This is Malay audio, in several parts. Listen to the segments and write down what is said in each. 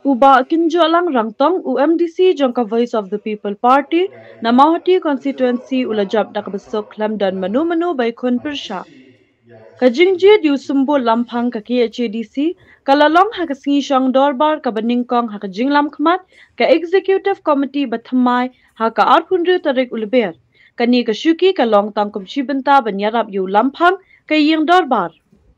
Uba kinjolang rangtong UMDC jongka Voice of the People Party na Mahoti constituency ulajab nakabasok lamdan manu-manu baikun persya. Kajingjid yusumbo lampang ka KHADC kalalong hakasingi siyang dorbar ka baningkong hakajinglam kmat ka executive committee bathamay haka arpunru tarik ulber. Kani kasyuki kalong tangkum shibenta banyarap yu lampang kaying dorbar.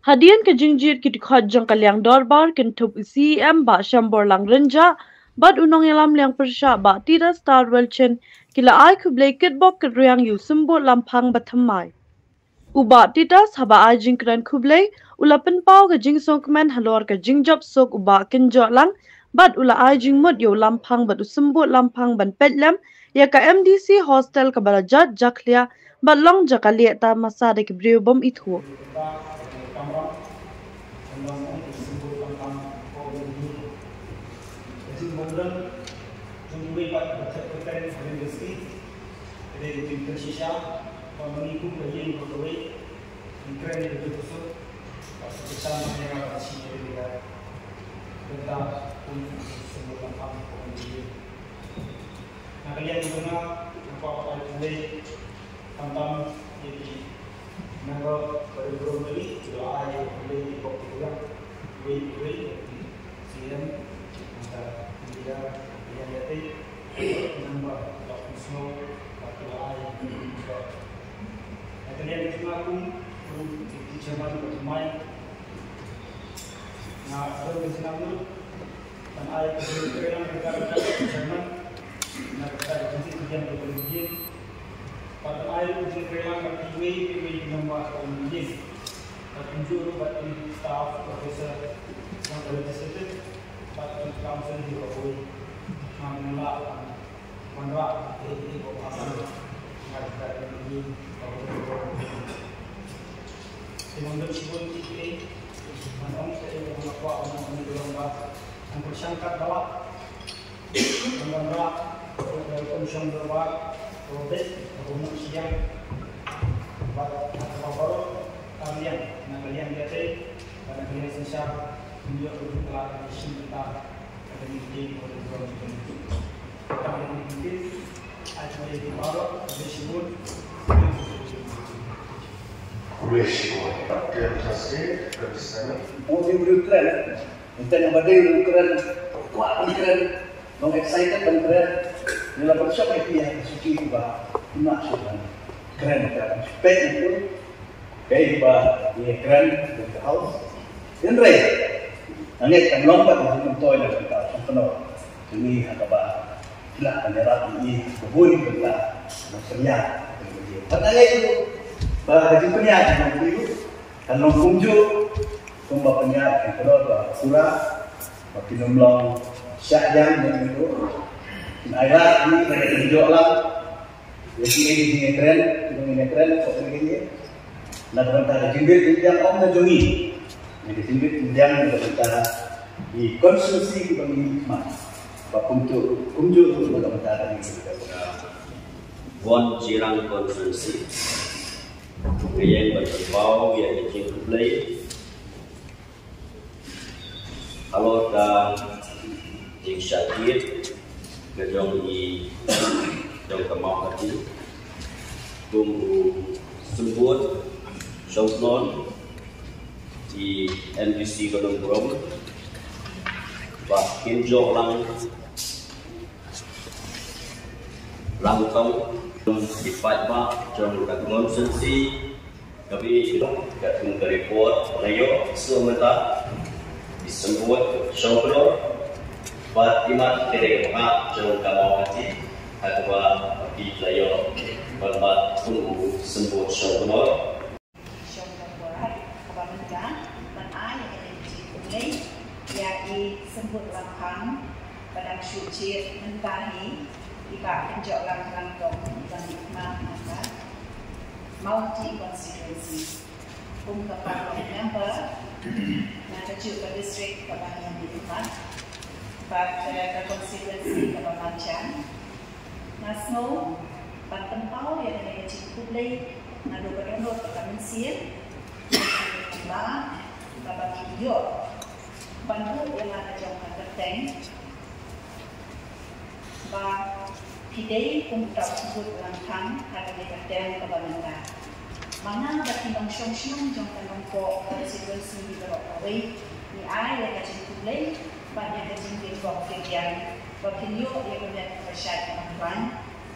Hadian kajingjid kitikhat jang kalyang dorbar kintup CM ba syambor lang renja bad unong yalam liang persya ba tira star welchen kila ay kublay kitbok kitruyang yusumbo lampang bathamay. Uba titas haba ajing kran kublay ulapan pau ka jing songkmen halor ka jing job sok uba kinjo lang bad ula ajing mut yo lampang bad usumbo lampang ban petlem ya ka MDC hostel ka balajat jaklia bad long jakalia ta masa de kibriu bom itu. Mengikut bagian berkawin, keren itu tersebut. Bersama dengan si dia tentang untuk semua tentang pemilihan. Nah, kalian dengar apa boleh tentang jadi nama baru ini doa yang boleh dipopuler, boleh siam antara dia yang jadi nama dokter semua doa yang kalian aku di zaman bermain nah kalau misalnya dan ayat kebenaran berkata zaman nah kita di sini berkelindian pada ayat kebenaran berkiwi nombor kelindian tunjuk bagi staff profesor yang legislatif bagi council di bawah menolak ini bahwa Dimana sebelum ini, manom saya mengaku orang berlomba, yang bersangkat balap, menolak dari komisi berlomba, robek, rumah siang, atau kalian lihat pada kalian sisa menjual produk di sini kita ada di produk kami mungkin ada di bawah disebut Resiko dia tasik bersama. Oh dia berkeren, entah yang badai berkeren, kuat berkeren, long excited berkeren. Dalam persiapan dia suci juga, maksudnya keren kan. Spek itu kayak dia keren di house. Dan rey, angin kan lompat di toilet kita penuh. Ini apa? Tidak menyerap ini kebun kita maksudnya. Karena itu. Bagi penyiar yang beribu, kalau kunjung, kumba penyiar yang kedua surah, bagi nomlong syahjang dan itu, ayat ini pada tunjuk lah, jadi ini keren, kok begini, nak bantah jimbit yang om najungi, jadi jimbit yang kita di konsumsi kita minimal, kunjung untuk bantah ini kita. One Jirang Konferensi yang bertembau yang dicukupi kalau dah jing sakit kejong di jong kemau hati tunggu sebut shownon di NBC Gunung Burung bah kinjo langkong di Fatma jong katungon sensi tapi katung report layo sementara disebut syukur buat imat kira jong kamau hati atau di layo buat tunggu sebut syukur sebut lampang pada suci mentahi iba penjok lang dong dan maka multi constituency kapag member na kecil ke district kabangan di rumah but ke constituency kabangan na snow pantempau yang ada kecil publik na dober ke kamensian ba baba kiyo bantu yang ada jauh terteng ba pidei kumtap sebut langkang harga terteng ke benda mana bagi bang syong jong tanong ko konstituensi di bawah away ni ai yang kacang kulai banyak kacang di bawah kegiatan Kinyo yang kemudian bersyarat teman-teman,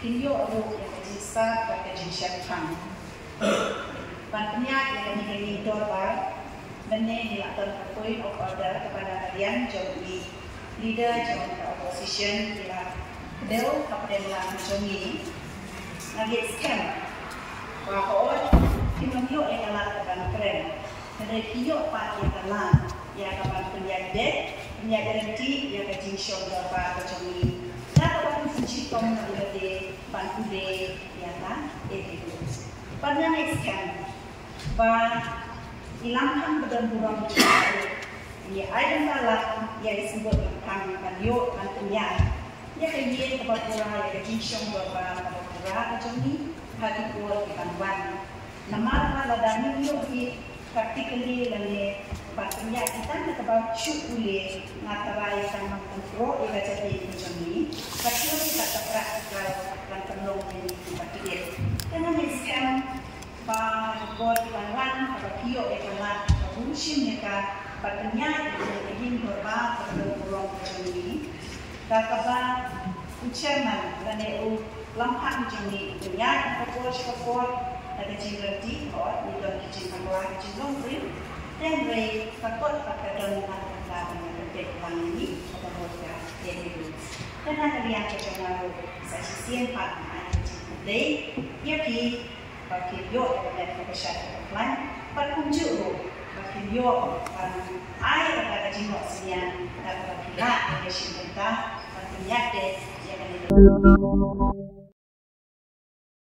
kinyo aru yang kejisa berkejin syaratan. Bantunya yang kami dorba, benda dilakukan point of order kepada kalian jadi leader jadi opposition bila kedua kepada dalam jomi lagi scam bahwa kinyo yang lakukan keren, dari kinyo pak yang telah yang kapan penjaga punya garanti yang kecil show berapa macam ni. Nak apa pun kunci kamu nak ada bantu deh, ya kan? Itu. Pada next kan, bah hilangkan berdenguran macam ni. Ada malah yang disebut kan yo kan punya. Ya kayak tempat pura yang kecil show berapa tempat pura macam ni. Hati pura di Panwan. Nama ladang ni yo practically lagi patria kita nak bawa syukule natarai sama kontrol ia jadi macam ni tapi kita tak praktikal dan penolong ini patria karena miskan bahwa di Panwan atau kio ekalah fungsi mereka patria ingin berubah penolong macam ni kata ucapan dan eu lampak macam ni punya pokok ada cinta or ni dah cinta keluar cinta beri dan beri takut pada dalam hati yang terdekat ini atau mereka yang itu. Karena kalian kecengaruh saya siap pada cinta day, jadi bagi yo dan kebesaran plan perkunjung bagi yo air pada cinta siang dan bagi lah yang cinta bagi nyate yang itu.